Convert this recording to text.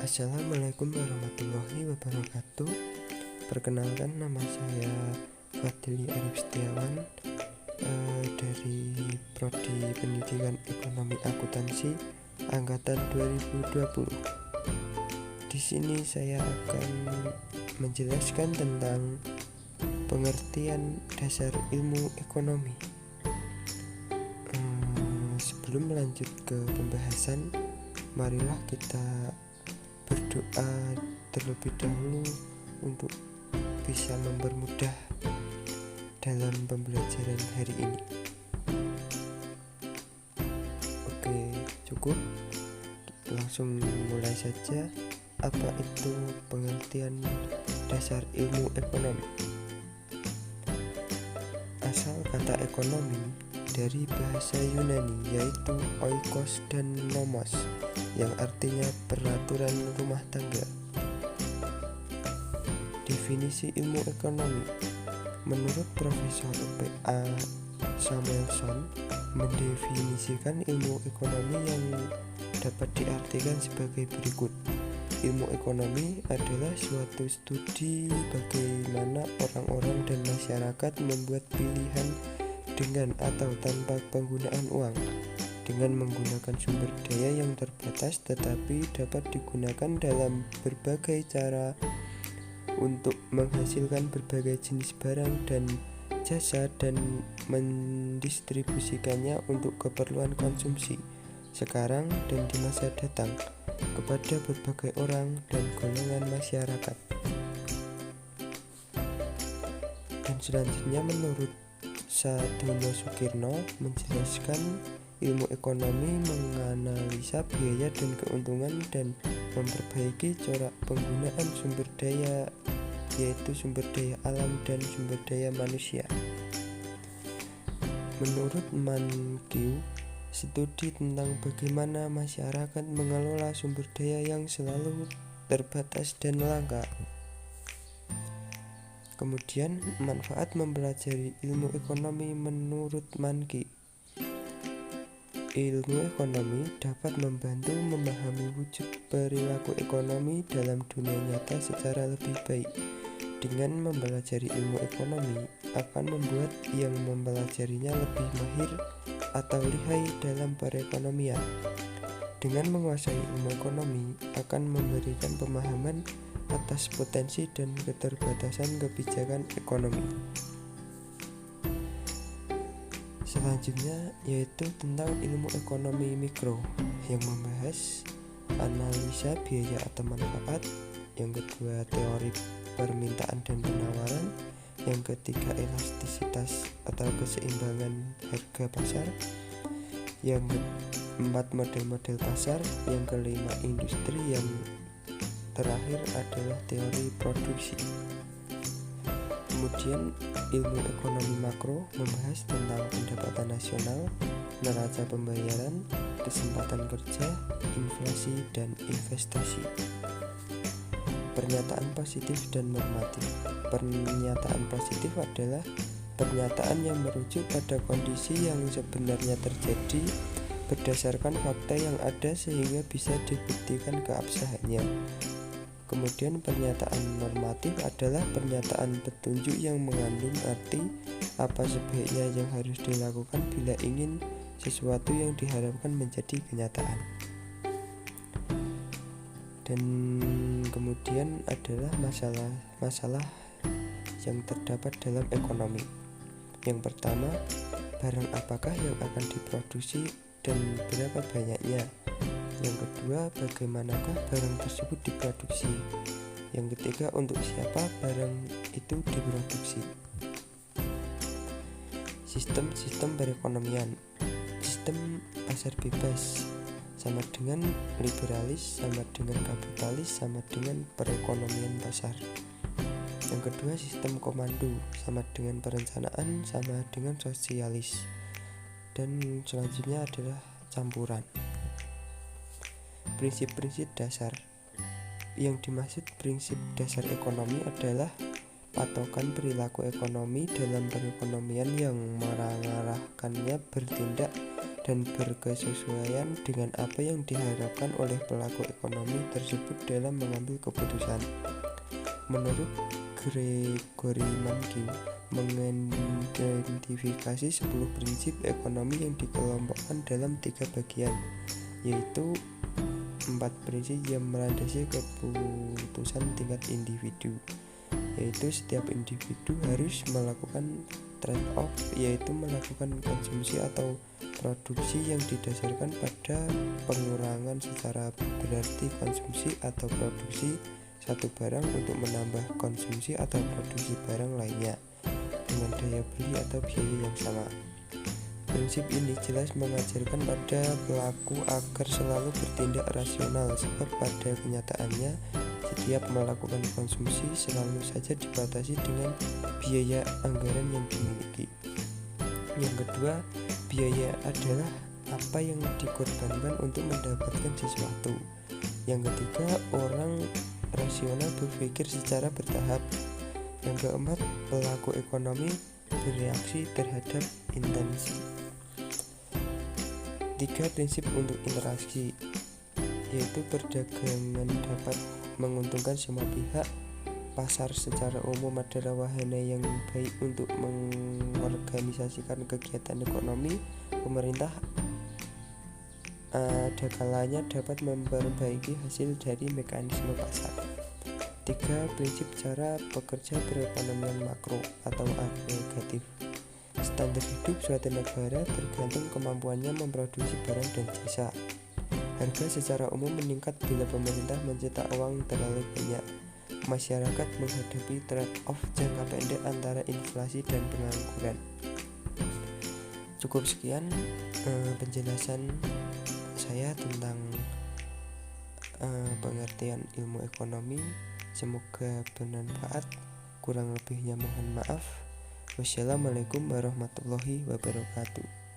Assalamualaikum warahmatullahi wabarakatuh. Perkenalkan, nama saya Fadli Arif Setiawan dari Prodi Pendidikan Ekonomi Akuntansi angkatan 2020. Di sini saya akan menjelaskan tentang pengertian dasar ilmu ekonomi. Sebelum melanjut ke pembahasan, marilah kita berdoa terlebih dahulu untuk bisa mempermudah dalam pembelajaran hari ini. Oke, cukup. Langsung mulai saja. Apa itu pengertian dasar ilmu ekonomi? Asal kata ekonomi dari bahasa Yunani, yaitu oikos dan nomos, yang artinya peraturan rumah tangga. Definisi ilmu ekonomi menurut Profesor P.A. Samuelson mendefinisikan ilmu ekonomi yang dapat diartikan sebagai berikut. Ilmu ekonomi adalah suatu studi bagaimana orang-orang dan masyarakat membuat pilihan dengan atau tanpa penggunaan uang, dengan menggunakan sumber daya yang terbatas tetapi dapat digunakan dalam berbagai cara untuk menghasilkan berbagai jenis barang dan jasa dan mendistribusikannya untuk keperluan konsumsi sekarang dan di masa datang kepada berbagai orang dan golongan masyarakat. Dan selanjutnya, menurut Sadono Sukirno menjelaskan, ilmu ekonomi menganalisa biaya dan keuntungan dan memperbaiki corak penggunaan sumber daya, yaitu sumber daya alam dan sumber daya manusia. Menurut Mankiw, studi tentang bagaimana masyarakat mengelola sumber daya yang selalu terbatas dan langka. Kemudian, manfaat mempelajari ilmu ekonomi menurut Mankiw. Ilmu ekonomi dapat membantu memahami wujud perilaku ekonomi dalam dunia nyata secara lebih baik. Dengan mempelajari ilmu ekonomi akan membuat yang mempelajarinya lebih mahir atau lihai dalam perekonomian. Dengan menguasai ilmu ekonomi akan memberikan pemahaman atas potensi dan keterbatasan kebijakan ekonomi. Selanjutnya yaitu tentang ilmu ekonomi mikro yang membahas analisa biaya atau manfaat. Yang kedua, teori permintaan dan penawaran. Yang ketiga, elastisitas atau keseimbangan harga pasar. Yang keempat, model-model pasar. Yang kelima, industri. Yang terakhir adalah teori produksi. Kemudian ilmu ekonomi makro membahas tentang pendapatan nasional, neraca pembayaran, kesempatan kerja, inflasi, dan investasi. Pernyataan positif dan normatif. Pernyataan positif adalah pernyataan yang merujuk pada kondisi yang sebenarnya terjadi berdasarkan fakta yang ada sehingga bisa dibuktikan keabsahannya. Kemudian pernyataan normatif adalah pernyataan petunjuk yang mengandung arti apa sebaiknya yang harus dilakukan bila ingin sesuatu yang diharapkan menjadi kenyataan. Dan kemudian adalah masalah yang terdapat dalam ekonomi. Yang pertama, barang apakah yang akan diproduksi dan berapa banyaknya. Yang kedua, bagaimanakah barang tersebut diproduksi. Yang ketiga, untuk siapa barang itu diproduksi. Sistem perekonomian. Sistem pasar bebas sama dengan liberalis, sama dengan kapitalis, sama dengan perekonomian pasar. Yang kedua, sistem komando sama dengan perencanaan, sama dengan sosialis. Dan selanjutnya adalah campuran. Prinsip-prinsip dasar. Yang dimaksud prinsip dasar ekonomi adalah patokan perilaku ekonomi dalam perekonomian yang mengarahkannya bertindak dan berkesesuaian dengan apa yang diharapkan oleh pelaku ekonomi tersebut dalam mengambil keputusan. Menurut Gregory Mankiw, mengidentifikasi 10 prinsip ekonomi yang dikelompokkan dalam 3 bagian, yaitu 4 prinsip yang melandasi keputusan tingkat individu, yaitu setiap individu harus melakukan trade-off, yaitu melakukan konsumsi atau produksi yang didasarkan pada pengurangan secara berarti konsumsi atau produksi satu barang untuk menambah konsumsi atau produksi barang lainnya dengan daya beli atau biaya yang sama. Prinsip ini jelas mengajarkan pada pelaku agar selalu bertindak rasional, sebab pada kenyataannya setiap melakukan konsumsi selalu saja dibatasi dengan biaya anggaran yang dimiliki. Yang kedua, biaya adalah apa yang dikorbankan untuk mendapatkan sesuatu. Yang ketiga, orang rasional berpikir secara bertahap. Yang keempat, pelaku ekonomi bereaksi terhadap intensi. 3 prinsip untuk interaksi, yaitu perdagangan dapat menguntungkan semua pihak, pasar secara umum adalah wahana yang baik untuk mengorganisasikan kegiatan ekonomi, pemerintah ada kalanya dapat memperbaiki hasil dari mekanisme pasar. 3 prinsip cara bekerja perekonomian makro atau agregatif. Standar hidup suatu negara tergantung kemampuannya memproduksi barang dan jasa. Harga secara umum meningkat bila pemerintah mencetak uang terlalu banyak. Masyarakat menghadapi trade-off jangka pendek antara inflasi dan pengangguran. Cukup sekian penjelasan saya tentang pengertian ilmu ekonomi. Semoga bermanfaat. Kurang lebihnya mohon maaf. Wassalamualaikum warahmatullahi wabarakatuh.